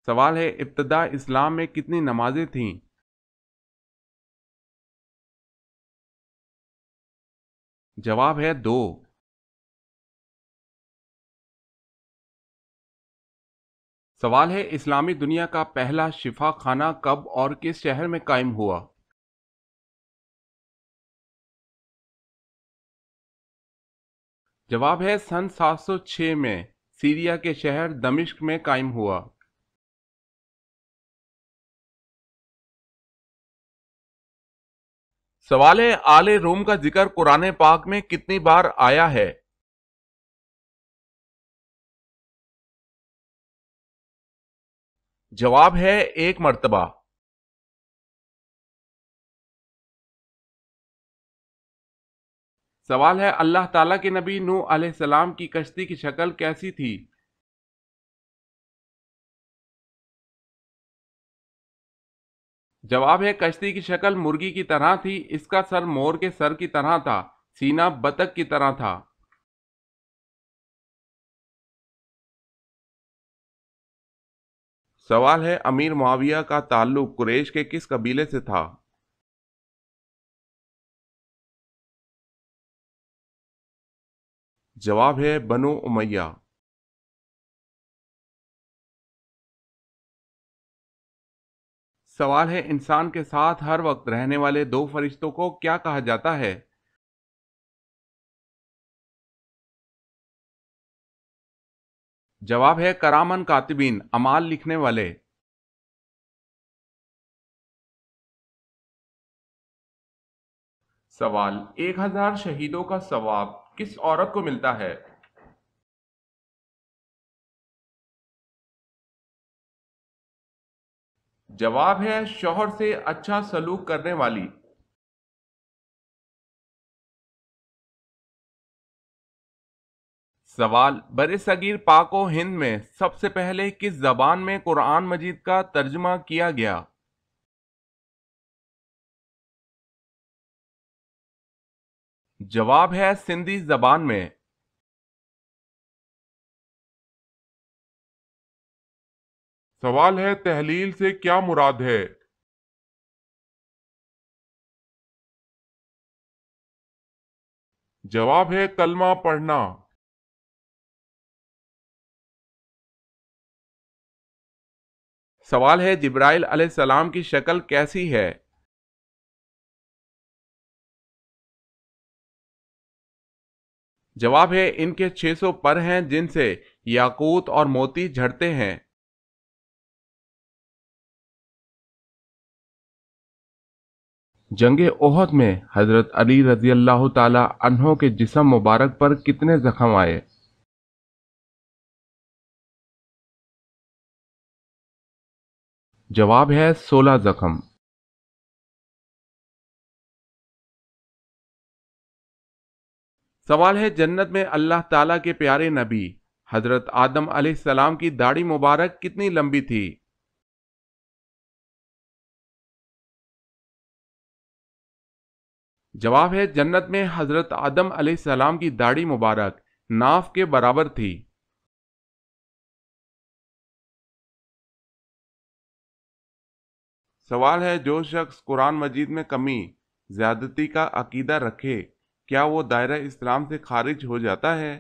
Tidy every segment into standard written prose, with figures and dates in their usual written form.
سوال ہے ابتدا اسلام میں کتنی نمازیں تھیں؟ جواب ہے 2۔ سوال ہے اسلامی دنیا کا پہلا شفا خانہ کب اور کس شہر میں قائم ہوا؟ جواب ہے سن 706 میں سیریا کے شہر دمشق میں قائم ہوا۔ سوال ہے آل روم کا ذکر قرآن پاک میں کتنی بار آیا ہے؟ جواب ہے 1 مرتبہ۔ سوال ہے اللہ تعالیٰ کے نبی نوح علیہ السلام کی کشتی کی شکل کیسی تھی؟ جواب ہے کشتی کی شکل مرغی کی طرح تھی، اس کا سر مور کے سر کی طرح تھا، سینہ بطخ کی طرح تھا۔ سوال ہے امیر معاویہ کا تعلق قریش کے کس قبیلے سے تھا؟ جواب ہے بنو امیہ۔ سوال ہے انسان کے ساتھ ہر وقت رہنے والے 2 فرشتوں کو کیا کہا جاتا ہے؟ جواب ہے کرامن کاتبین، اعمال لکھنے والے۔ سوال 1000 شہیدوں کا ثواب کس عورت کو ملتا ہے؟ جواب ہے شوہر سے اچھا سلوک کرنے والی۔ سوال برصغیر پاک و ہند میں سب سے پہلے کس زبان میں قرآن مجید کا ترجمہ کیا گیا؟ جواب ہے سندھی زبان میں۔ سوال ہے تحلیل سے کیا مراد ہے؟ جواب ہے کلمہ پڑھنا۔ سوال ہے جبرائیل علیہ السلام کی شکل کیسی ہے؟ جواب ہے ان کے 600 پر ہیں جن سے یاقوت اور موتی جھڑتے ہیں۔ جنگ احد میں حضرت علی رضی اللہ تعالی عنہ کے جسم مبارک پر کتنے زخم آئے؟ جواب ہے 16 زخم۔ سوال ہے جنت میں اللہ تعالیٰ کے پیارے نبی حضرت آدم علیہ السلام کی داڑھی مبارک کتنی لمبی تھی؟ جواب ہے جنت میں حضرت آدم علیہ السلام کی داڑھی مبارک ناف کے برابر تھی۔ سوال ہے جو شخص قرآن مجید میں کمی زیادتی کا عقیدہ رکھے کیا وہ دائرہ اسلام سے خارج ہو جاتا ہے؟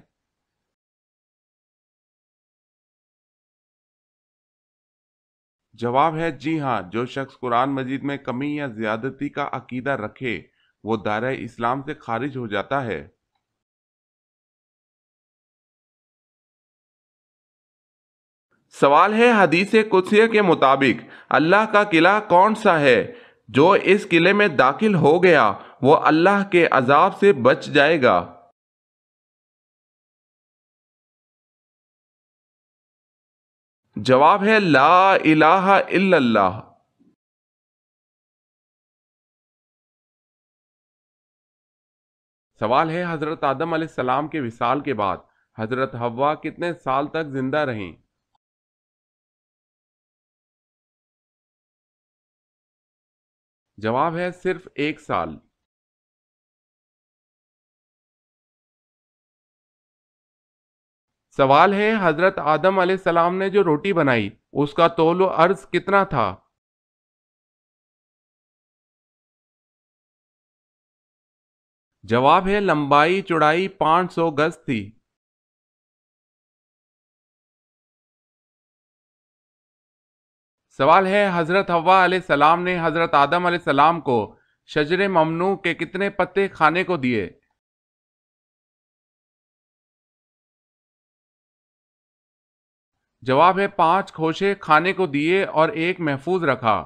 جواب ہے جی ہاں، جو شخص قرآن مجید میں کمی یا زیادتی کا عقیدہ رکھے وہ دائرہ اسلام سے خارج ہو جاتا ہے۔ سوال ہے حدیث قدسیہ کے مطابق اللہ کا قلعہ کون سا ہے؟ جو اس قلعے میں داخل ہو گیا وہ اللہ کے عذاب سے بچ جائے گا۔ جواب ہے لا الہ الا اللہ۔ سوال ہے حضرت آدم علیہ السلام کے وصال کے بعد حضرت حوا کتنے سال تک زندہ رہیں؟ جواب ہے صرف 1 سال۔ سوال ہے حضرت آدم علیہ السلام نے جو روٹی بنائی اس کا طول و عرض کتنا تھا؟ جواب ہے لمبائی چوڑائی 500 گز تھی۔ سوال ہے حضرت حوا علیہ السلام نے حضرت آدم علیہ السلام کو شجر ممنوع کے کتنے پتے کھانے کو دیے؟ جواب ہے 5 خوشے کھانے کو دیے اور ایک محفوظ رکھا۔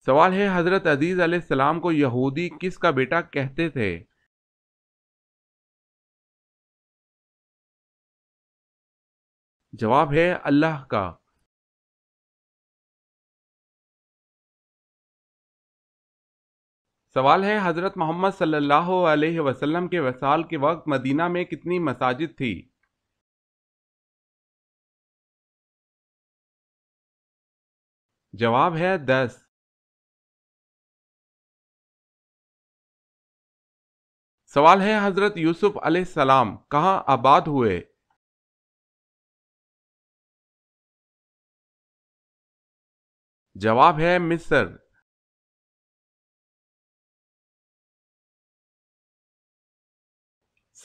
سوال ہے حضرت عزیز علیہ السلام کو یہودی کس کا بیٹا کہتے تھے؟ جواب ہے اللہ کا۔ سوال ہے حضرت محمد صلی اللہ علیہ وسلم کے وصال کے وقت مدینہ میں کتنی مساجد تھی؟ جواب ہے 10۔ سوال ہے حضرت یوسف علیہ السلام کہاں آباد ہوئے؟ جواب ہے مصر۔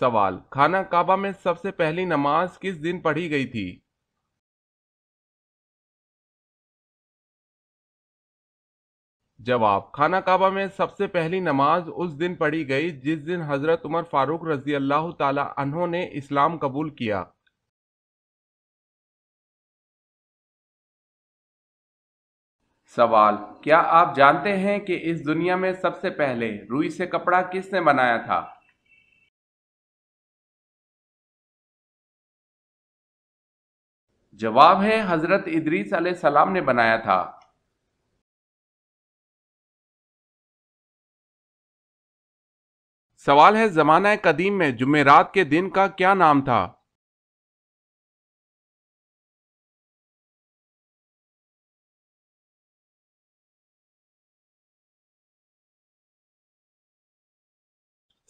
سوال خانہ کعبہ میں سب سے پہلی نماز کس دن پڑھی گئی تھی؟ جواب خانہ کعبہ میں سب سے پہلی نماز اس دن پڑھی گئی جس دن حضرت عمر فاروق رضی اللہ تعالی عنہ نے اسلام قبول کیا۔ سوال کیا آپ جانتے ہیں کہ اس دنیا میں سب سے پہلے روئی سے کپڑا کس نے بنایا تھا؟ جواب ہے حضرت ادریس علیہ السلام نے بنایا تھا۔ سوال ہے زمانہ قدیم میں جمعرات کے دن کا کیا نام تھا؟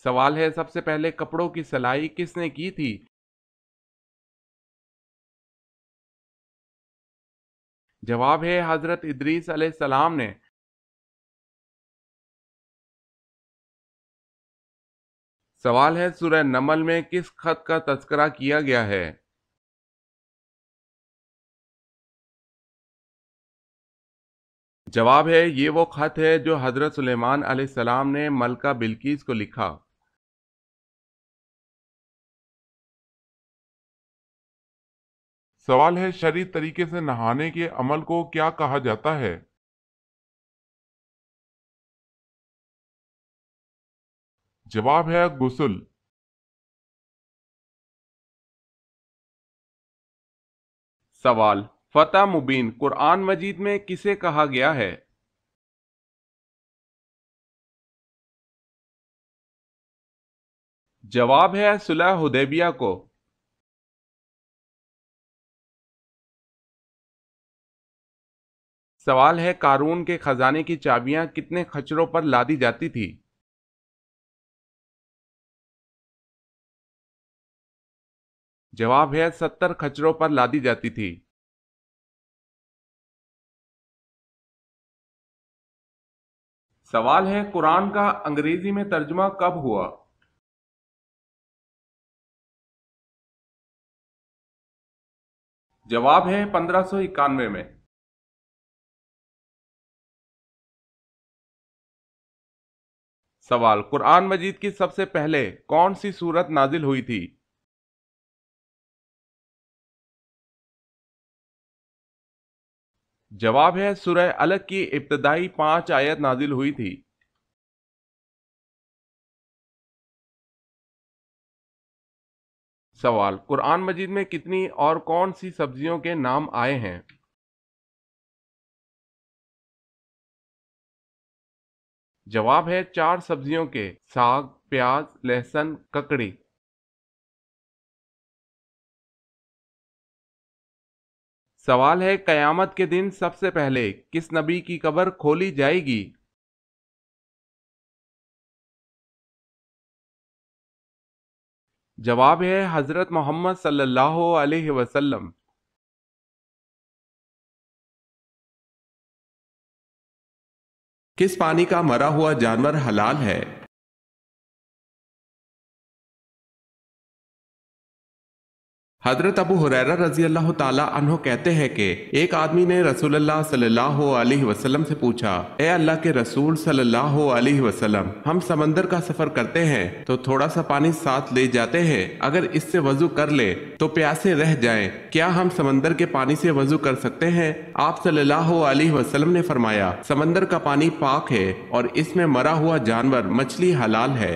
سوال ہے سب سے پہلے کپڑوں کی سلائی کس نے کی تھی؟ جواب ہے حضرت ادریس علیہ السلام نے۔ سوال ہے سورہ نمل میں کس خط کا تذکرہ کیا گیا ہے؟ جواب ہے یہ وہ خط ہے جو حضرت سلیمان علیہ السلام نے ملکہ بلقیس کو لکھا۔ سوال ہے شرعی طریقے سے نہانے کے عمل کو کیا کہا جاتا ہے؟ جواب ہے غسل۔ سوال فتح مبین قرآن مجید میں کسے کہا گیا ہے؟ جواب ہے صلح حدیبیہ کو۔ سوال ہے قارون کے خزانے کی چابیاں کتنے خچروں پر لادی جاتی تھی؟ جواب ہے 70 خچروں پر لادی جاتی تھی۔ سوال ہے قرآن کا انگریزی میں ترجمہ کب ہوا؟ جواب ہے 1591 میں۔ سوال قرآن مجید کی سب سے پہلے کون سی سورت نازل ہوئی تھی؟ جواب ہے سورہ الگ کی ابتدائی 5 آیت نازل ہوئی تھی۔ سوال قرآن مجید میں کتنی اور کون سی سبزیوں کے نام آئے ہیں؟ جواب ہے 4 سبزیوں کے، ساگ، پیاز، لہسن، ککڑی۔ سوال ہے قیامت کے دن سب سے پہلے کس نبی کی قبر کھولی جائے گی؟ جواب ہے حضرت محمد صلی اللہ علیہ وسلم۔ کس پانی کا مرا ہوا جانور حلال ہے؟ حضرت ابو ہریرہ رضی اللہ تعالیٰ عنہ کہتے ہیں کہ ایک آدمی نے رسول اللہ صلی اللہ علیہ وسلم سے پوچھا، اے اللہ کے رسول صلی اللہ علیہ وسلم، ہم سمندر کا سفر کرتے ہیں تو تھوڑا سا پانی ساتھ لے جاتے ہیں، اگر اس سے وضو کر لے تو پیاسے رہ جائیں، کیا ہم سمندر کے پانی سے وضو کر سکتے ہیں؟ آپ صلی اللہ علیہ وسلم نے فرمایا، سمندر کا پانی پاک ہے اور اس میں مرا ہوا جانور مچھلی حلال ہے۔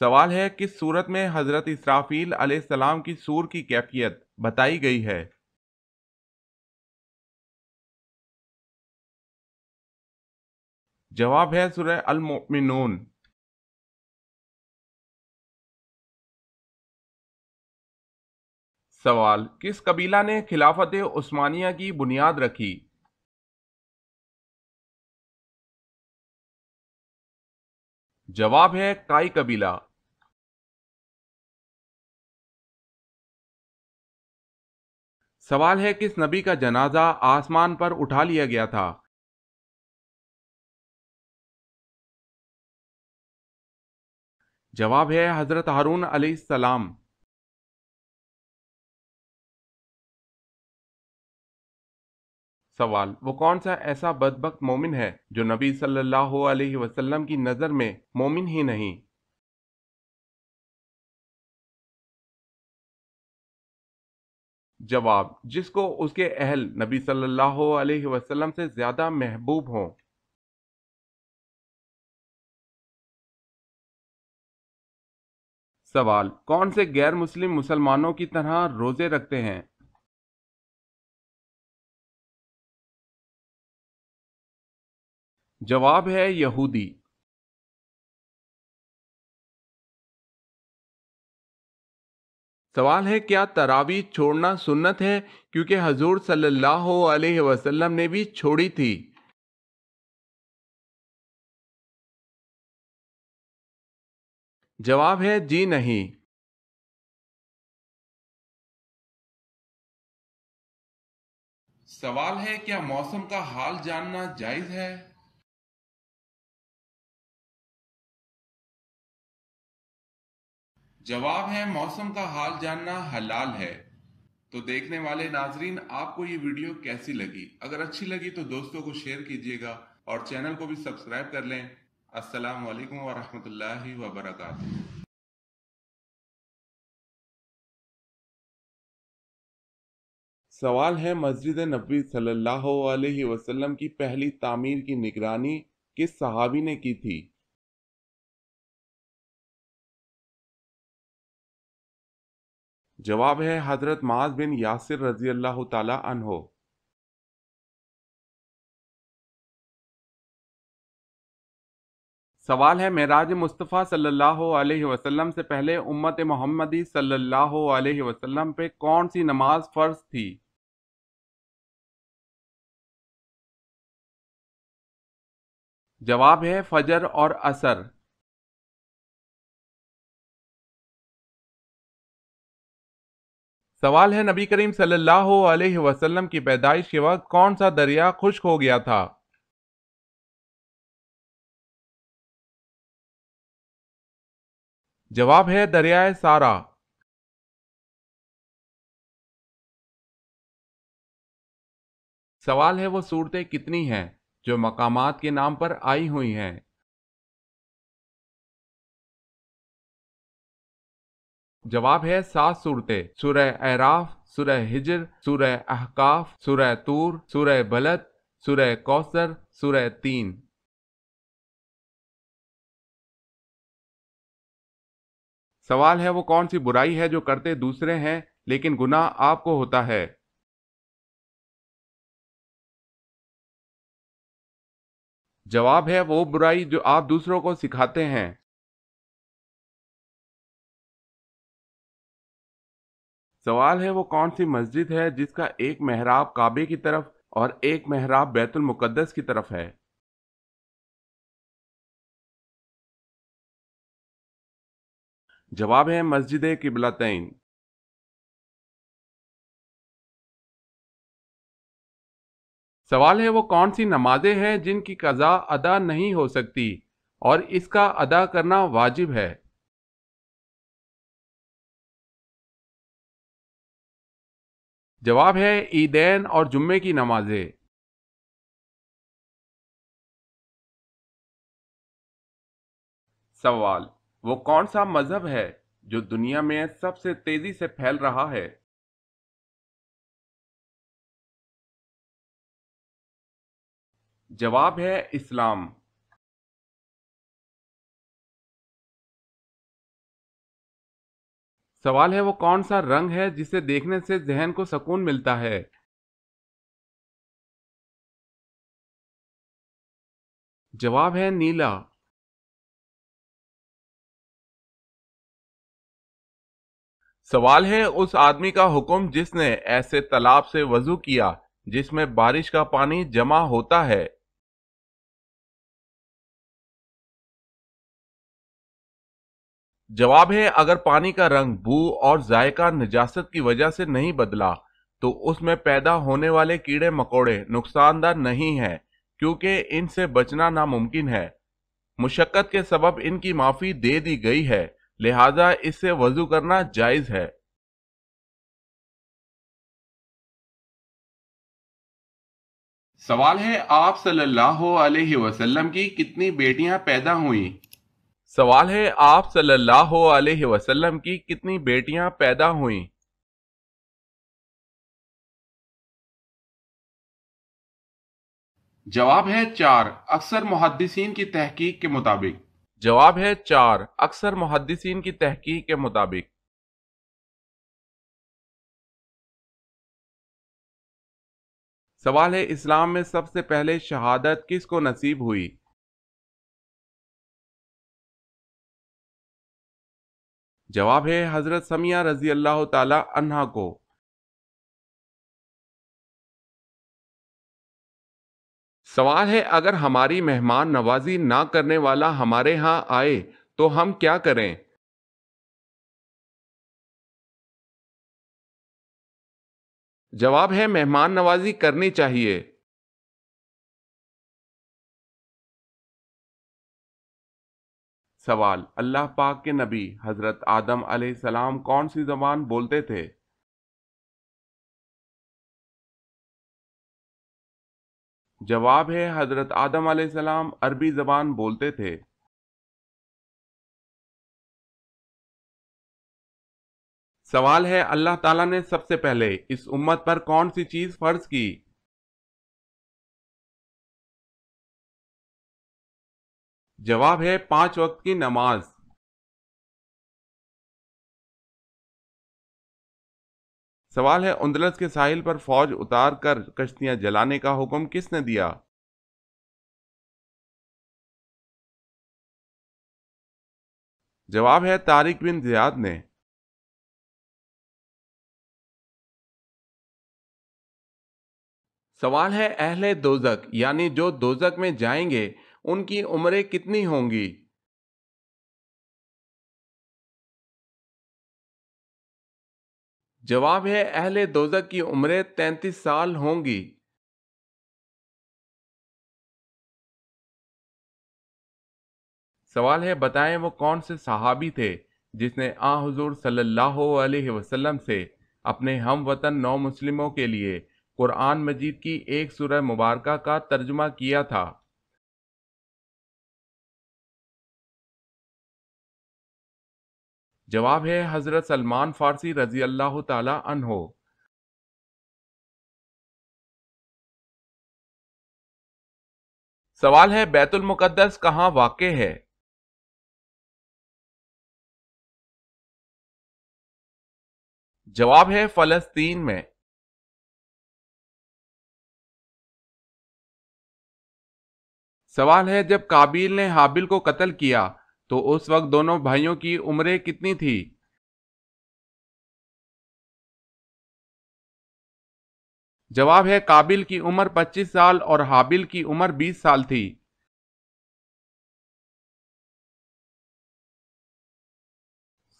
سوال ہے، کس صورت میں حضرت اسرافیل علیہ السلام کی سور کی کیفیت بتائی گئی ہے؟ جواب ہے سورہ المؤمنون۔ سوال، کس قبیلہ نے خلافت عثمانیہ کی بنیاد رکھی؟ جواب ہے کائی قبیلہ۔ سوال ہے، کس نبی کا جنازہ آسمان پر اٹھا لیا گیا تھا؟ جواب ہے حضرت ہارون علیہ السلام۔ سوال، وہ کون سا ایسا بدبخت مومن ہے جو نبی صلی اللہ علیہ وسلم کی نظر میں مومن ہی نہیں؟ جواب، جس کو اس کے اہل نبی صلی اللہ علیہ وسلم سے زیادہ محبوب ہوں۔ سوال، کون سے غیر مسلم مسلمانوں کی طرح روزے رکھتے ہیں؟ جواب ہے یہودی۔ سوال ہے، کیا تراویح چھوڑنا سنت ہے کیونکہ حضور صلی اللہ علیہ وسلم نے بھی چھوڑی تھی؟ جواب ہے جی نہیں۔ سوال ہے، کیا موسم کا حال جاننا جائز ہے؟ جواب ہے موسم کا حال جاننا حلال ہے۔ تو دیکھنے والے ناظرین، آپ کو یہ ویڈیو کیسی لگی؟ اگر اچھی لگی تو دوستوں کو شیئر کیجیے گا اور چینل کو بھی سبسکرائب کر لیں۔ السلام علیکم ورحمۃ اللہ وبرکاتہ۔ سوال ہے، مسجد نبوی صلی اللہ علیہ وسلم کی پہلی تعمیر کی نگرانی کس صحابی نے کی تھی؟ جواب ہے حضرت معاذ بن یاسر رضی اللہ تعالی عنہ۔ سوال ہے، معراج مصطفیٰ صلی اللہ علیہ وسلم سے پہلے امت محمدی صلی اللہ علیہ وسلم پہ کون سی نماز فرض تھی؟ جواب ہے فجر اور عصر۔ سوال ہے، نبی کریم صلی اللہ علیہ وسلم کی پیدائش کے وقت کون سا دریا خشک ہو گیا تھا؟ جواب ہے دریائے سارا۔ سوال ہے، وہ صورتیں کتنی ہیں جو مقامات کے نام پر آئی ہوئی ہیں؟ جواب ہے 7 صورتیں: سورہ اعراف، سورہ ہجر، سورہ احقاف، سورہ طور، سورہ بلد، سورہ کوثر، سورہ تین۔ سوال ہے، وہ کون سی برائی ہے جو کرتے دوسرے ہیں لیکن گناہ آپ کو ہوتا ہے؟ جواب ہے وہ برائی جو آپ دوسروں کو سکھاتے ہیں۔ سوال ہے، وہ کون سی مسجد ہے جس کا ایک محراب کعبے کی طرف اور ایک محراب بیت المقدس کی طرف ہے؟ جواب ہے مسجد قبلتین۔ سوال ہے وہ کون سی نمازیں ہیں جن کی قضا ادا نہیں ہو سکتی اور اس کا ادا کرنا واجب ہے؟ جواب ہے عیدین اور جمعے کی نمازیں۔ سوال، وہ کون سا مذہب ہے جو دنیا میں سب سے تیزی سے پھیل رہا ہے؟ جواب ہے اسلام۔ سوال ہے وہ کون سا رنگ ہے جسے دیکھنے سے ذہن کو سکون ملتا ہے؟ جواب ہے نیلا۔ سوال ہے اس آدمی کا حکم جس نے ایسے تالاب سے وضو کیا جس میں بارش کا پانی جمع ہوتا ہے۔ جواب ہے اگر پانی کا رنگ، بو اور ذائقہ نجاست کی وجہ سے نہیں بدلا تو اس میں پیدا ہونے والے کیڑے مکوڑے نقصان دہ نہیں ہیں، کیونکہ ان سے بچنا ناممکن ہے۔ مشقت کے سبب ان کی معافی دے دی گئی ہے، لہذا اس سے وضو کرنا جائز ہے۔ سوال ہے آپ صلی اللہ علیہ وسلم کی کتنی بیٹیاں پیدا ہوئیں؟ سوال ہے آپ صلی اللہ علیہ وسلم کی کتنی بیٹیاں پیدا ہوئیں؟ جواب ہے 4، اکثر محدثین کی تحقیق کے مطابق۔ جواب ہے 4، اکثر محدثین کی تحقیق کے مطابق۔ سوال ہے اسلام میں سب سے پہلے شہادت کس کو نصیب ہوئی؟ جواب ہے حضرت سمیہ رضی اللہ تعالی عنہا کو۔ سوال ہے اگر ہماری مہمان نوازی نہ کرنے والا ہمارے ہاں آئے تو ہم کیا کریں؟ جواب ہے مہمان نوازی کرنی چاہیے۔ سوال، اللہ پاک کے نبی حضرت آدم علیہ السلام کون سی زبان بولتے تھے؟ جواب ہے حضرت آدم علیہ السلام عربی زبان بولتے تھے۔ سوال ہے اللہ تعالیٰ نے سب سے پہلے اس امت پر کون سی چیز فرض کی؟ جواب ہے 5 وقت کی نماز۔ سوال ہے اندلس کے ساحل پر فوج اتار کر کشتیاں جلانے کا حکم کس نے دیا؟ جواب ہے طارق بن زیاد نے۔ سوال ہے اہل دوزخ یعنی جو دوزخ میں جائیں گے ان کی عمریں کتنی ہوں گی؟ جواب ہے اہل دوزخ کی عمریں 33 سال ہوں گی۔ سوال ہے بتائیں وہ کون سے صحابی تھے جس نے حضور صلی اللہ علیہ وسلم سے اپنے ہم وطن نو مسلموں کے لیے قرآن مجید کی ایک سورہ مبارکہ کا ترجمہ کیا تھا؟ جواب ہے حضرت سلمان فارسی رضی اللہ تعالی عنہ۔ سوال ہے بیت المقدس کہاں واقع ہے؟ جواب ہے فلسطین میں۔ سوال ہے جب قابیل نے حابیل کو قتل کیا تو اس وقت دونوں بھائیوں کی عمریں کتنی تھی؟ جواب ہے قابیل کی عمر 25 سال اور حابیل کی عمر 20 سال تھی۔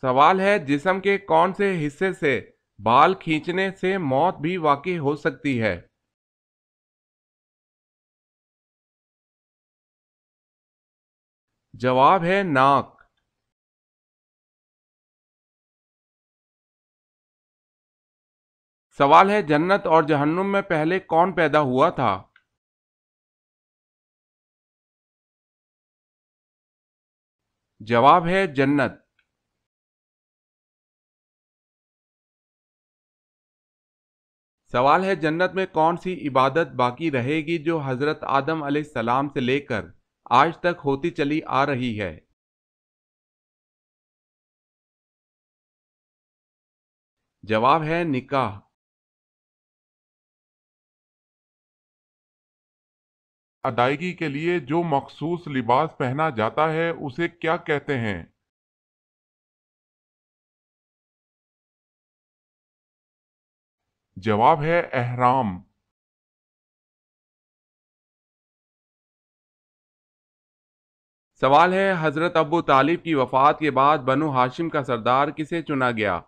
سوال ہے جسم کے کون سے حصے سے بال کھینچنے سے موت بھی واقع ہو سکتی ہے؟ جواب ہے ناک۔ سوال ہے جنت اور جہنم میں پہلے کون پیدا ہوا تھا؟ جواب ہے جنت۔ سوال ہے جنت میں کون سی عبادت باقی رہے گی جو حضرت آدم علیہ السلام سے لے کر آج تک ہوتی چلی آ رہی ہے؟ جواب ہے نکاح۔ ادائیگی کے لیے جو مخصوص لباس پہنا جاتا ہے اسے کیا کہتے ہیں؟ جواب ہے احرام۔ سوال ہے حضرت ابو طالب کی وفات کے بعد بنو ہاشم کا سردار کسے چنا گیا؟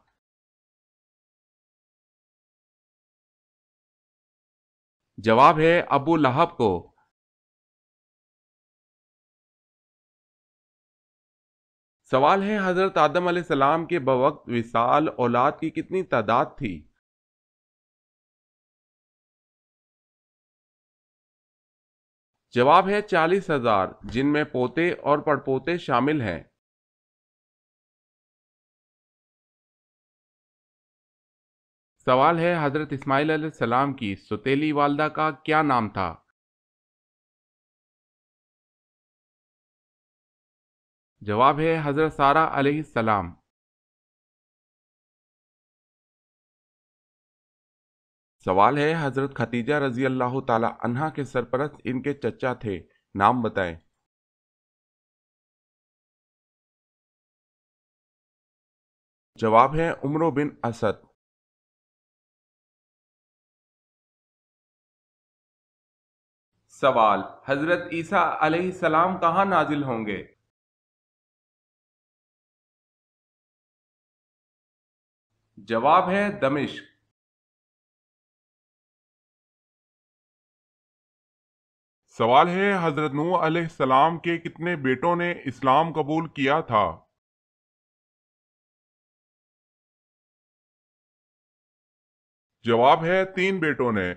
جواب ہے ابو لہب کو۔ سوال ہے حضرت آدم علیہ السلام کے بوقت وصال اولاد کی کتنی تعداد تھی؟ جواب ہے 40,000، جن میں پوتے اور پڑپوتے شامل ہیں۔ سوال ہے حضرت اسماعیل علیہ السلام کی سوتیلی والدہ کا کیا نام تھا؟ جواب ہے حضرت سارہ علیہ السلام۔ سوال ہے حضرت خدیجہ رضی اللہ تعالی عنہا کے سرپرست ان کے چچا تھے، نام بتائیں۔ جواب ہے عمرو بن اسد۔ سوال حضرت عیسیٰ علیہ السلام کہاں نازل ہوں گے؟ جواب ہے دمشق۔ سوال ہے حضرت نوح علیہ السلام کے کتنے بیٹوں نے اسلام قبول کیا تھا؟ جواب ہے 3 بیٹوں نے۔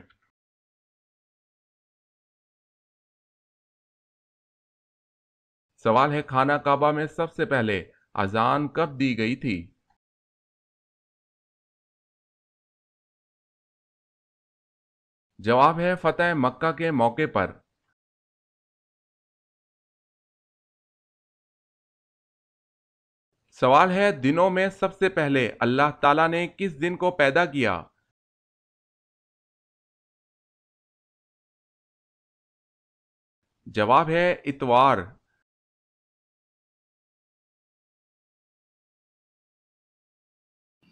سوال ہے خانہ کعبہ میں سب سے پہلے اذان کب دی گئی تھی؟ جواب ہے فتح مکہ کے موقع پر۔ سوال ہے دنوں میں سب سے پہلے اللہ تعالیٰ نے کس دن کو پیدا کیا؟ جواب ہے اتوار۔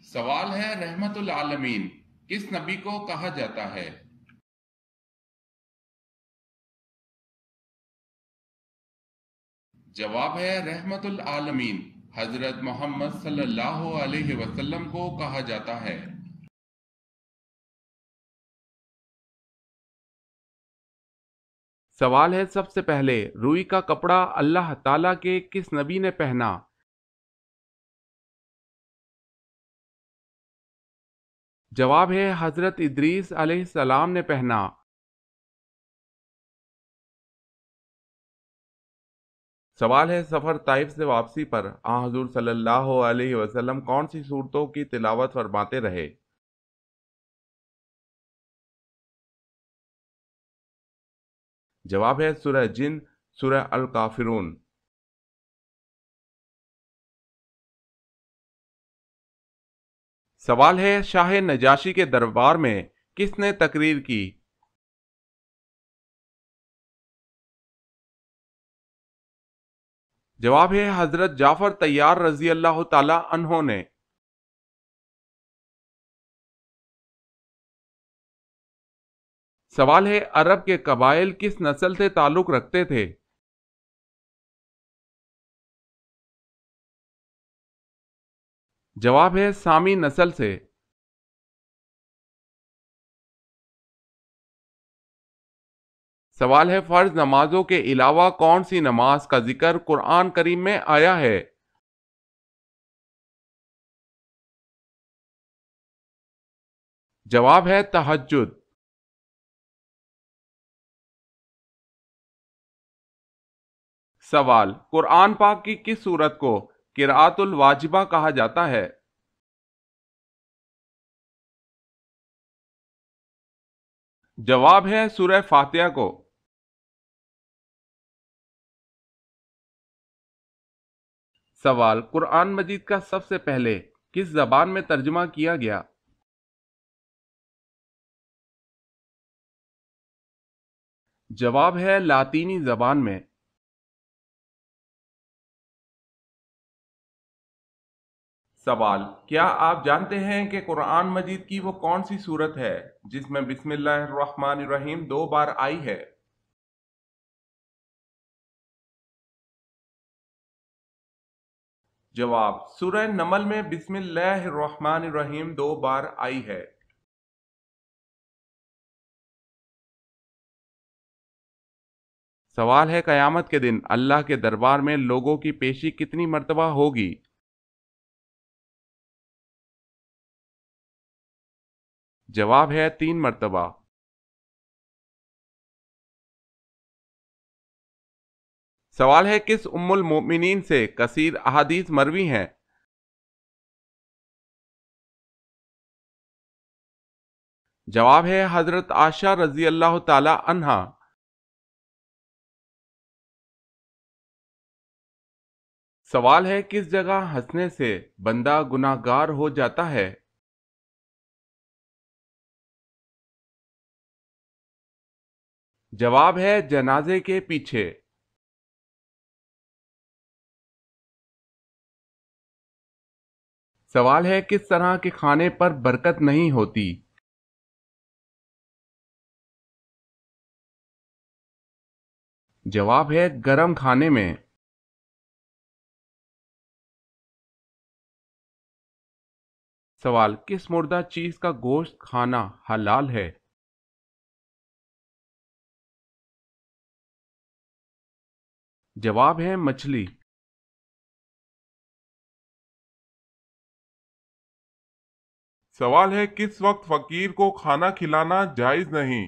سوال ہے رحمت العالمین کس نبی کو کہا جاتا ہے؟ جواب ہے رحمت العالمین حضرت محمد صلی اللہ علیہ وسلم کو کہا جاتا ہے۔ سوال ہے سب سے پہلے روئی کا کپڑا اللہ تعالیٰ کے کس نبی نے پہنا؟ جواب ہے حضرت ادریس علیہ السلام نے پہنا۔ سوال ہے سفر طائف سے واپسی پر حضور صلی اللہ علیہ وسلم کون سی صورتوں کی تلاوت فرماتے رہے؟ جواب ہے سورہ جن، سورہ الکافرون۔ سوال ہے شاہ نجاشی کے دربار میں کس نے تقریر کی؟ جواب ہے حضرت جعفر طیار رضی اللہ تعالی عنہ نے۔ سوال ہے عرب کے قبائل کس نسل سے تعلق رکھتے تھے؟ جواب ہے سامی نسل سے۔ سوال ہے فرض نمازوں کے علاوہ کون سی نماز کا ذکر قرآن کریم میں آیا ہے؟ جواب ہے تہجد۔ سوال قرآن پاک کی کس سورت کو قراءت الواجبہ کہا جاتا ہے؟ جواب ہے سورہ فاتحہ کو۔ سوال قرآن مجید کا سب سے پہلے کس زبان میں ترجمہ کیا گیا؟ جواب ہے لاطینی زبان میں۔ سوال کیا آپ جانتے ہیں کہ قرآن مجید کی وہ کون سی سورت ہے جس میں بسم اللہ الرحمن الرحیم 2 بار آئی ہے؟ جواب سورہ نمل میں بسم اللہ الرحمن الرحیم 2 بار آئی ہے۔ سوال ہے قیامت کے دن اللہ کے دربار میں لوگوں کی پیشی کتنی مرتبہ ہوگی؟ جواب ہے 3 مرتبہ۔ سوال ہے کس ام المؤمنین سے کثیر احادیث مروی ہیں؟ جواب ہے حضرت عائشہ رضی اللہ تعالی عنہا۔ سوال ہے کس جگہ ہنسنے سے بندہ گناہ گار ہو جاتا ہے؟ جواب ہے جنازے کے پیچھے۔ سوال ہے کس طرح کے کھانے پر برکت نہیں ہوتی؟ جواب ہے گرم کھانے میں۔ سوال کس مردہ چیز کا گوشت کھانا حلال ہے؟ جواب ہے مچھلی۔ سوال ہے کس وقت فقیر کو کھانا کھلانا جائز نہیں؟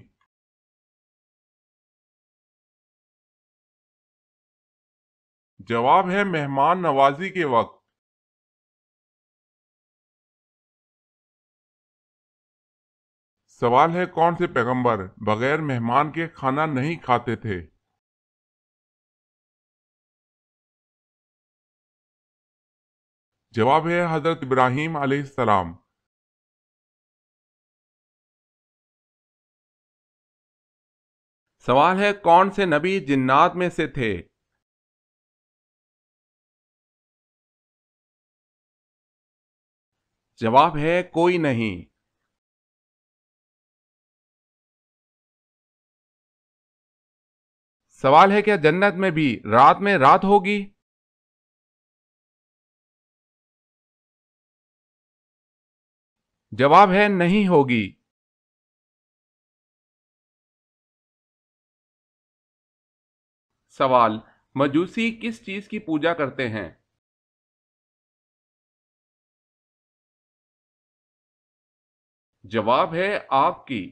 جواب ہے مہمان نوازی کے وقت۔ سوال ہے کون سے پیغمبر بغیر مہمان کے کھانا نہیں کھاتے تھے؟ جواب ہے حضرت ابراہیم علیہ السلام۔ سوال ہے کون سے نبی جنات میں سے تھے؟ جواب ہے کوئی نہیں۔ سوال ہے کیا جنت میں بھی رات میں رات ہوگی؟ جواب ہے نہیں ہوگی۔ سوال مجوسی کس چیز کی پوجا کرتے ہیں؟ جواب ہے آگ کی۔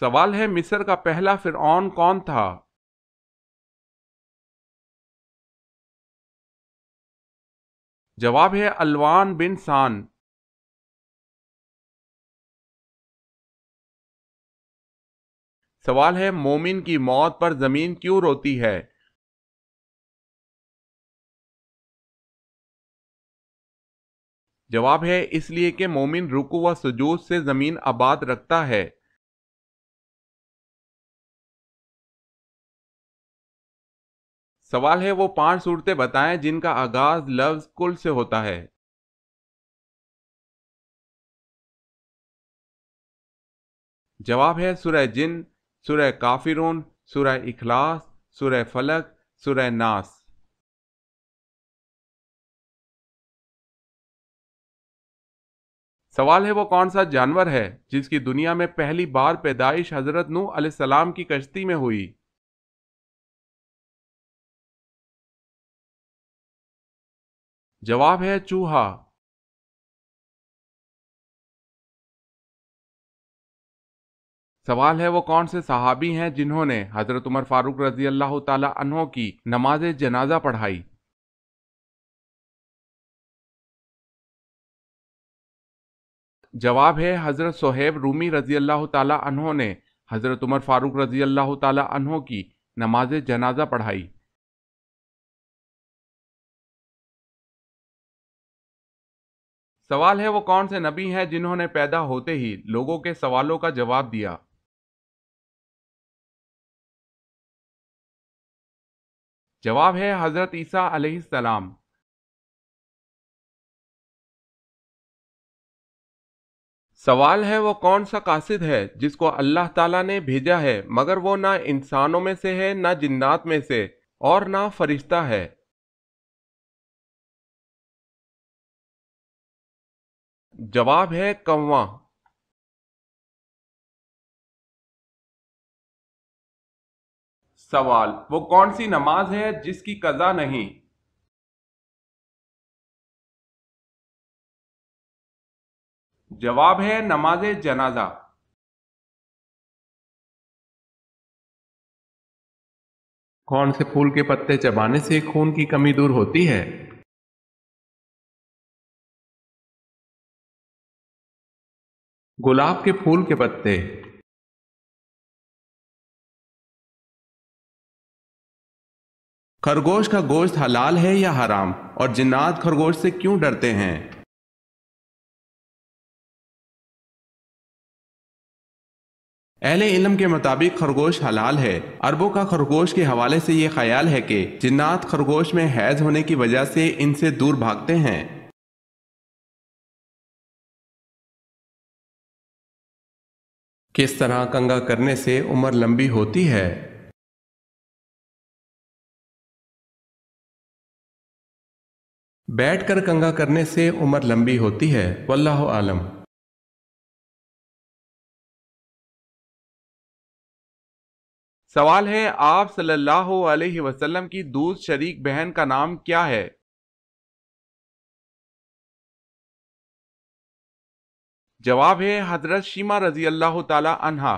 سوال ہے مصر کا پہلا فرعون کون تھا؟ جواب ہے الوان بن سان۔ سوال ہے مومن کی موت پر زمین کیوں روتی ہے؟ جواب ہے اس لیے کہ مومن رکوع و سجود سے زمین آباد رکھتا ہے۔ سوال ہے وہ 5 صورتیں بتائیں جن کا آغاز لفظ کل سے ہوتا ہے۔ جواب ہے سورہ جن، سورہ کافرون، سورہ اخلاص، سورہ فلق، سورہ ناس۔ سوال ہے وہ کون سا جانور ہے جس کی دنیا میں پہلی بار پیدائش حضرت نوح علیہ السلام کی کشتی میں ہوئی؟ جواب ہے چوہا۔ سوال ہے وہ کون سے صحابی ہیں جنہوں نے حضرت عمر فاروق رضی اللہ تعالی عنہ کی نماز جنازہ پڑھائی؟ جواب ہے حضرت صہیب رومی رضی اللہ تعالی عنہ نے حضرت عمر فاروق رضی اللہ تعالی عنہ کی نماز جنازہ پڑھائی۔ سوال ہے وہ کون سے نبی ہیں جنہوں نے پیدا ہوتے ہی لوگوں کے سوالوں کا جواب دیا؟ جواب ہے حضرت عیسیٰ علیہ السلام۔ سوال ہے وہ کون سا قاصد ہے جس کو اللہ تعالیٰ نے بھیجا ہے مگر وہ نہ انسانوں میں سے ہے نہ جنات میں سے اور نہ فرشتہ ہے؟ جواب ہے کواں۔ سوال وہ کون سی نماز ہے جس کی قضا نہیں؟ جواب ہے نماز جنازہ۔ کون سے پھول کے پتے چبانے سے خون کی کمی دور ہوتی ہے؟ گلاب کے پھول کے پتے۔ خرگوش کا گوشت حلال ہے یا حرام، اور جنات خرگوش سے کیوں ڈرتے ہیں؟ اہل علم کے مطابق خرگوش حلال ہے۔ عربوں کا خرگوش کے حوالے سے یہ خیال ہے کہ جنات خرگوش میں حیض ہونے کی وجہ سے ان سے دور بھاگتے ہیں۔ کس طرح کنگھا کرنے سے عمر لمبی ہوتی ہے؟ بیٹھ کر کنگھا کرنے سے عمر لمبی ہوتی ہے، واللہ عالم۔ سوال ہے آپ صلی اللہ علیہ وسلم کی دوست شریک بہن کا نام کیا ہے؟ جواب ہے حضرت شیمہ رضی اللہ تعالی عنہا۔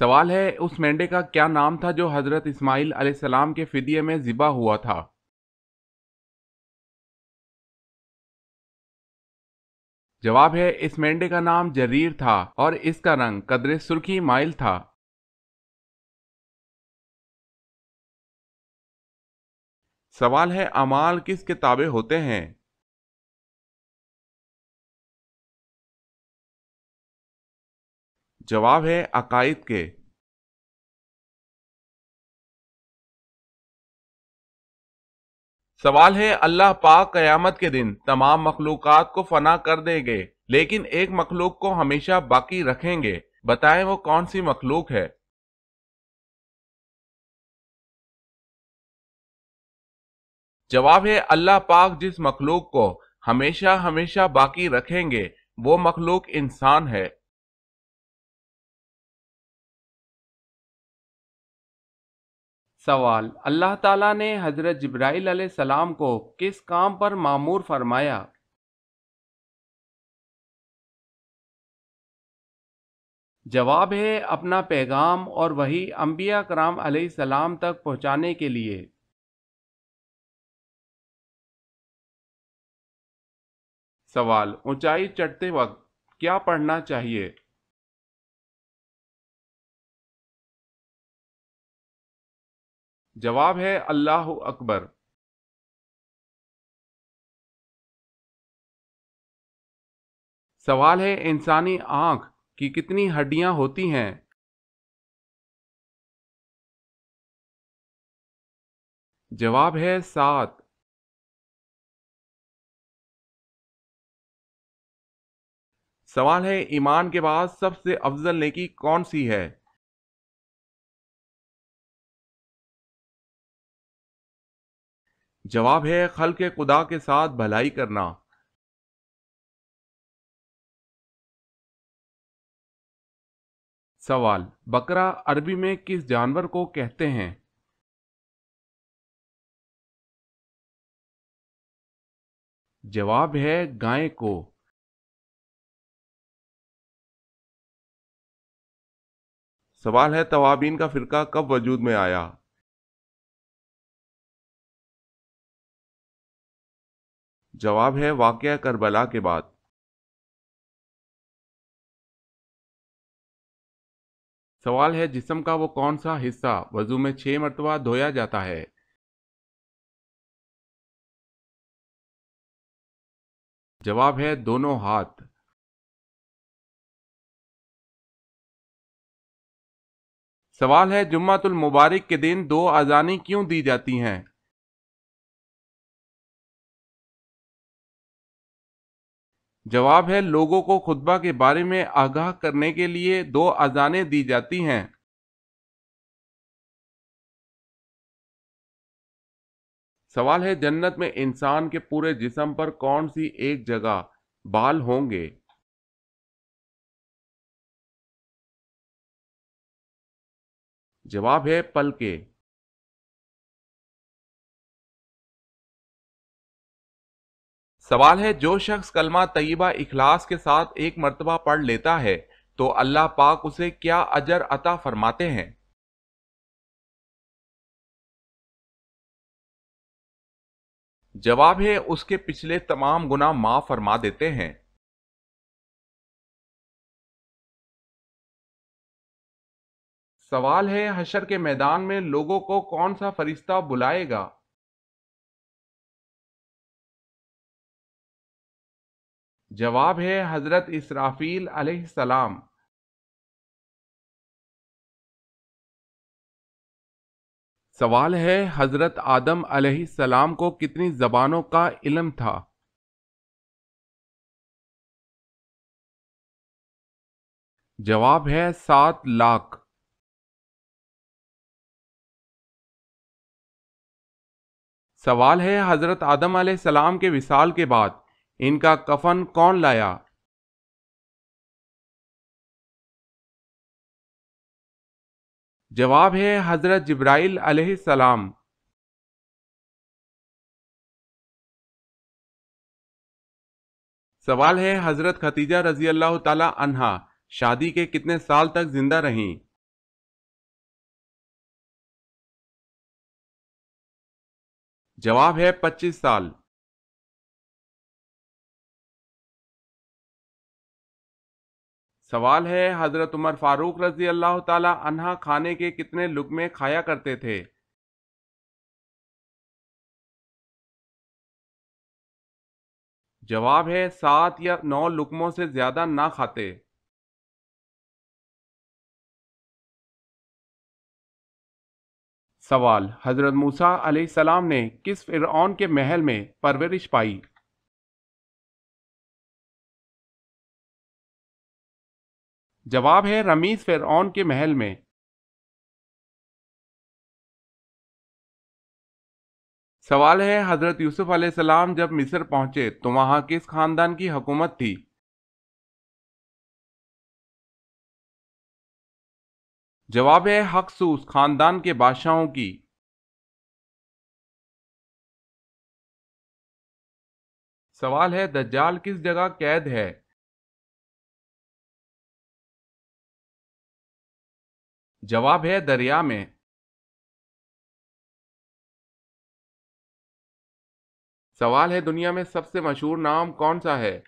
سوال ہے اس مینڈے کا کیا نام تھا جو حضرت اسماعیل علیہ السلام کے فدیے میں ذبح ہوا تھا؟ جواب ہے اس مینڈے کا نام جریر تھا اور اس کا رنگ قدر سرخی مائل تھا۔ سوال ہے اعمال کس کے تابع ہوتے ہیں؟ جواب ہے عقائد کے۔ سوال ہے اللہ پاک قیامت کے دن تمام مخلوقات کو فنا کر دیں گے لیکن ایک مخلوق کو ہمیشہ باقی رکھیں گے، بتائیں وہ کون سی مخلوق ہے؟ جواب ہے اللہ پاک جس مخلوق کو ہمیشہ ہمیشہ باقی رکھیں گے وہ مخلوق انسان ہے۔ سوال اللہ تعالیٰ نے حضرت جبرائیل علیہ السلام کو کس کام پر مامور فرمایا؟ جواب ہے اپنا پیغام اور وحی انبیاء کرام علیہ السلام تک پہنچانے کے لیے۔ سوال اونچائی چڑھتے وقت کیا پڑھنا چاہیے؟ جواب ہے اللہ اکبر۔ سوال ہے انسانی آنکھ کی کتنی ہڈیاں ہوتی ہیں؟ جواب ہے 7۔ سوال ہے ایمان کے بعد سب سے افضل نیکی کون سی ہے؟ جواب ہے خلق خدا کے ساتھ بھلائی کرنا۔ سوال، بکرا عربی میں کس جانور کو کہتے ہیں؟ جواب ہے گائے کو۔ سوال ہے توابین کا فرقہ کب وجود میں آیا؟ جواب ہے واقعہ کربلا کے بعد۔ سوال ہے جسم کا وہ کون سا حصہ وضو میں 6 مرتبہ دھویا جاتا ہے؟ جواب ہے دونوں ہاتھ۔ سوال ہے جمعۃ المبارک کے دن 2 اذانیں کیوں دی جاتی ہیں؟ جواب ہے لوگوں کو خطبہ کے بارے میں آگاہ کرنے کے لیے 2 اذانیں دی جاتی ہیں۔ سوال ہے جنت میں انسان کے پورے جسم پر کون سی ایک جگہ بال ہوں گے؟ جواب ہے پلکیں۔ سوال ہے جو شخص کلمہ طیبہ اخلاص کے ساتھ 1 مرتبہ پڑھ لیتا ہے تو اللہ پاک اسے کیا اجر عطا فرماتے ہیں؟ جواب ہے اس کے پچھلے تمام گناہ معاف فرما دیتے ہیں۔ سوال ہے حشر کے میدان میں لوگوں کو کون سا فرشتہ بلائے گا؟ جواب ہے حضرت اسرافیل علیہ السلام۔ سوال ہے حضرت آدم علیہ السلام کو کتنی زبانوں کا علم تھا؟ جواب ہے 7 لاکھ۔ سوال ہے حضرت آدم علیہ السلام کے وصال کے بعد ان کا کفن کون لایا؟ جواب ہے حضرت جبرائیل علیہ السلام۔ سوال ہے حضرت خدیجہ رضی اللہ تعالی عنہا شادی کے کتنے سال تک زندہ رہیں؟ جواب ہے 25 سال۔ سوال ہے حضرت عمر فاروق رضی اللہ تعالی عنہ کھانے کے کتنے لقمے کھایا کرتے تھے؟ جواب ہے 7 یا 9 لقموں سے زیادہ نہ کھاتے۔ سوال حضرت موسیٰ علیہ السلام نے کس فرعون کے محل میں پرورش پائی؟ جواب ہے رمیز فرعون کے محل میں۔ سوال ہے حضرت یوسف علیہ السلام جب مصر پہنچے تو وہاں کس خاندان کی حکومت تھی؟ جواب ہے ہکسوس خاندان کے بادشاہوں کی۔ سوال ہے دجال کس جگہ قید ہے؟ جواب ہے دریا میں۔ سوال ہے دنیا میں سب سے مشہور نام کون سا ہے؟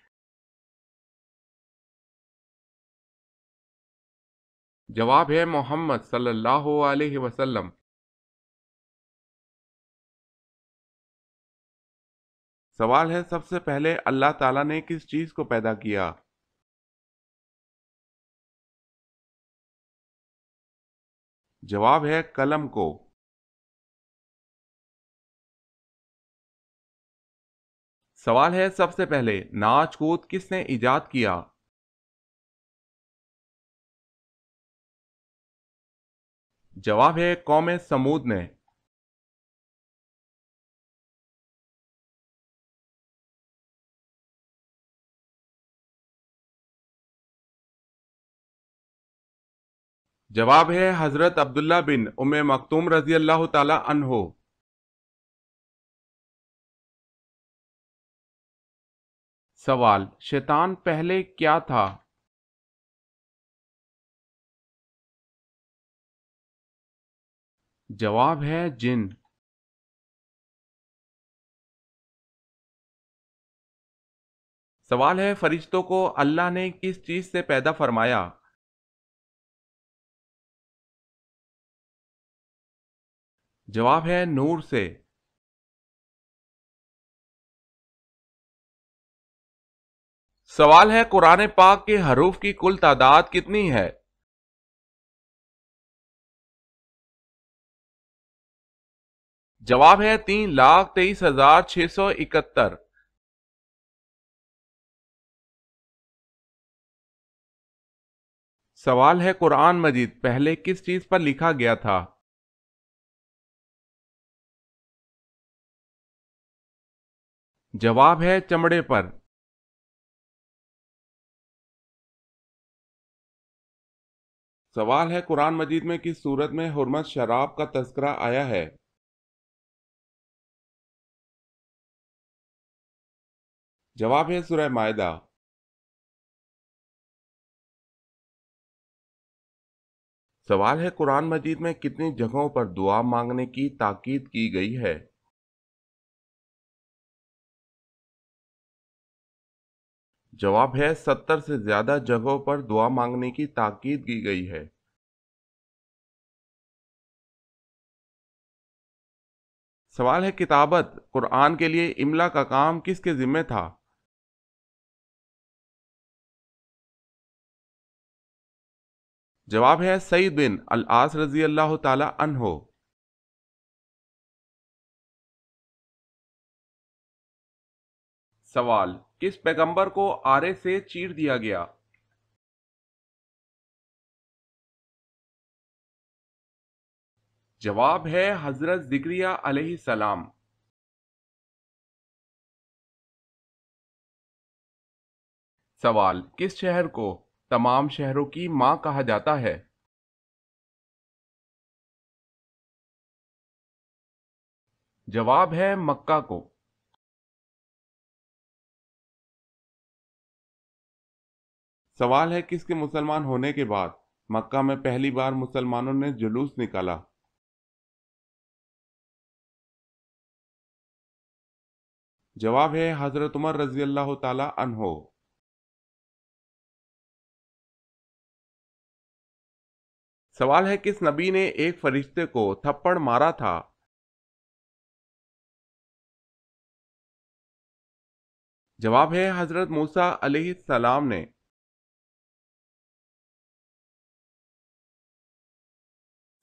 جواب ہے محمد صلی اللہ علیہ وسلم۔ سوال ہے سب سے پہلے اللہ تعالیٰ نے کس چیز کو پیدا کیا؟ جواب ہے قلم کو۔ سوال ہے سب سے پہلے ناچ کود کس نے ایجاد کیا؟ جواب ہے قوم سمود نے۔ جواب ہے حضرت عبداللہ بن ام مکتوم رضی اللہ تعالی عنہ۔ سوال، شیطان پہلے کیا تھا؟ جواب ہے جن۔ سوال ہے فرشتوں کو اللہ نے کس چیز سے پیدا فرمایا؟ جواب ہے نور سے۔ سوال ہے قرآن پاک کے حروف کی کل تعداد کتنی ہے؟ جواب ہے 3,23,671۔ سوال ہے قرآن مجید پہلے کس چیز پر لکھا گیا تھا؟ جواب ہے چمڑے پر۔ سوال ہے قرآن مجید میں کس صورت میں حرمت شراب کا تذکرہ آیا ہے؟ جواب ہے سورہ مائدہ۔ سوال ہے قرآن مجید میں کتنی جگہوں پر دعا مانگنے کی تاکید کی گئی ہے؟ جواب ہے 70 سے زیادہ جگہوں پر دعا مانگنے کی تاکید کی گئی ہے۔ سوال ہے کتابت قرآن کے لیے املا کا کام کس کے ذمہ تھا؟ جواب ہے سعید بن العاص رضی اللہ تعالی عنہ۔ سوال، کس پیغمبر کو آرے سے چیر دیا گیا؟ جواب ہے حضرت زکریا علیہ السلام۔ سوال، کس شہر کو تمام شہروں کی ماں کہا جاتا ہے؟ جواب ہے مکہ کو۔ سوال ہے کس کے مسلمان ہونے کے بعد مکہ میں پہلی بار مسلمانوں نے جلوس نکالا؟ جواب ہے حضرت عمر رضی اللہ تعالی عنہ۔ سوال ہے کس نبی نے ایک فرشتے کو تھپڑ مارا تھا؟ جواب ہے حضرت موسیٰ علیہ السلام نے۔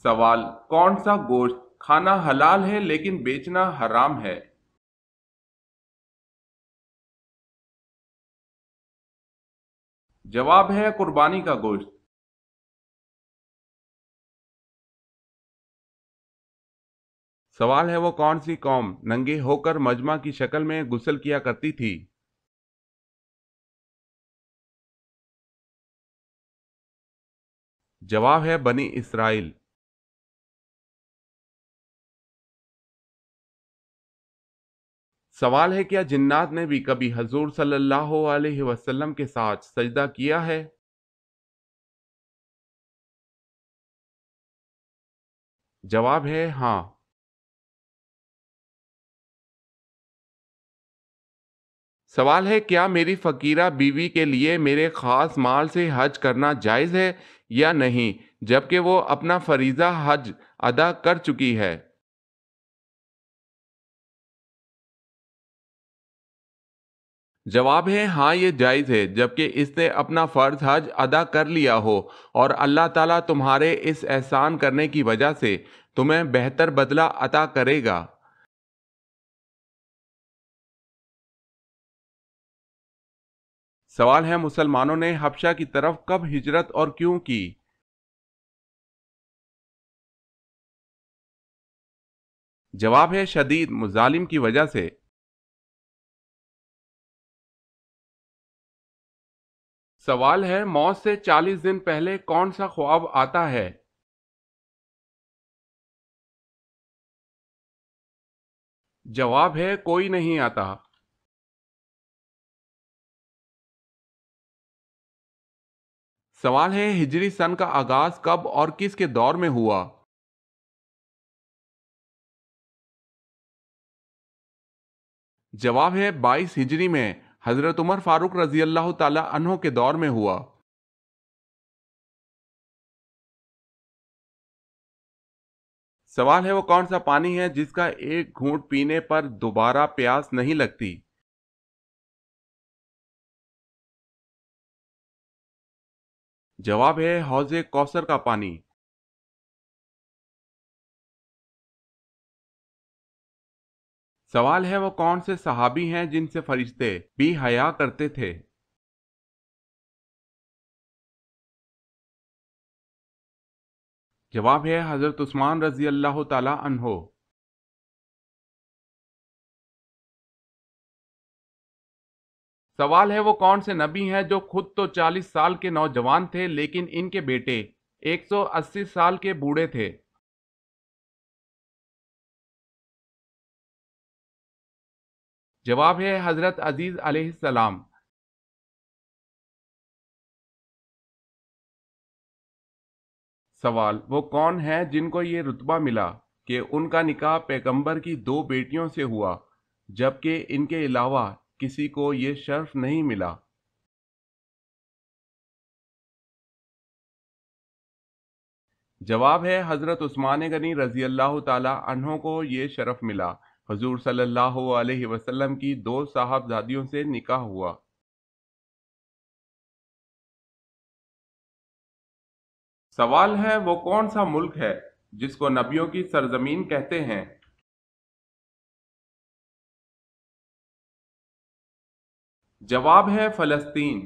سوال، کون سا گوشت کھانا حلال ہے لیکن بیچنا حرام ہے؟ جواب ہے قربانی کا گوشت۔ سوال ہے وہ کون سی قوم ننگے ہو کر مجمع کی شکل میں غسل کیا کرتی تھی؟ جواب ہے بنی اسرائیل۔ سوال ہے کیا جنات نے بھی کبھی حضور صلی اللہ علیہ وسلم کے ساتھ سجدہ کیا ہے؟ جواب ہے ہاں۔ سوال ہے کیا میری فقیرہ بیوی کے لیے میرے خاص مال سے حج کرنا جائز ہے یا نہیں جبکہ وہ اپنا فریضہ حج ادا کر چکی ہے؟ جواب ہے ہاں یہ جائز ہے جبکہ اس نے اپنا فرض حج ادا کر لیا ہو اور اللہ تعالیٰ تمہارے اس احسان کرنے کی وجہ سے تمہیں بہتر بدلہ عطا کرے گا۔ سوال ہے مسلمانوں نے حبشہ کی طرف کب ہجرت اور کیوں کی؟ جواب ہے شدید مظالم کی وجہ سے۔ سوال ہے موت سے 40 دن پہلے کون سا خواب آتا ہے؟ جواب ہے کوئی نہیں آتا۔ سوال ہے ہجری سن کا آغاز کب اور کس کے دور میں ہوا؟ جواب ہے 22 ہجری میں حضرت عمر فاروق رضی اللہ تعالی عنہ کے دور میں ہوا۔ سوال ہے وہ کون سا پانی ہے جس کا ایک گھونٹ پینے پر دوبارہ پیاس نہیں لگتی؟ جواب ہے حوض کوثر کا پانی۔ سوال ہے وہ کون سے صحابی ہیں جن سے فرشتے بھی حیا کرتے تھے؟ جواب ہے حضرت عثمان رضی اللہ تعالی عنہ۔ سوال ہے وہ کون سے نبی ہیں جو خود تو 40 سال کے نوجوان تھے لیکن ان کے بیٹے 180 سال کے بوڑھے تھے؟ جواب ہے حضرت عزیز علیہ السلام۔ سوال وہ کون ہے جن کو یہ رتبہ ملا کہ ان کا نکاح پیغمبر کی 2 بیٹیوں سے ہوا جبکہ ان کے علاوہ کسی کو یہ شرف نہیں ملا؟ جواب ہے حضرت عثمان غنی رضی اللہ تعالی عنہ کو یہ شرف ملا۔ حضور صلی اللہ علیہ وسلم کی 2 صاحبزادیوں سے نکاح ہوا۔ سوال ہے وہ کون سا ملک ہے جس کو نبیوں کی سرزمین کہتے ہیں؟ جواب ہے فلسطین۔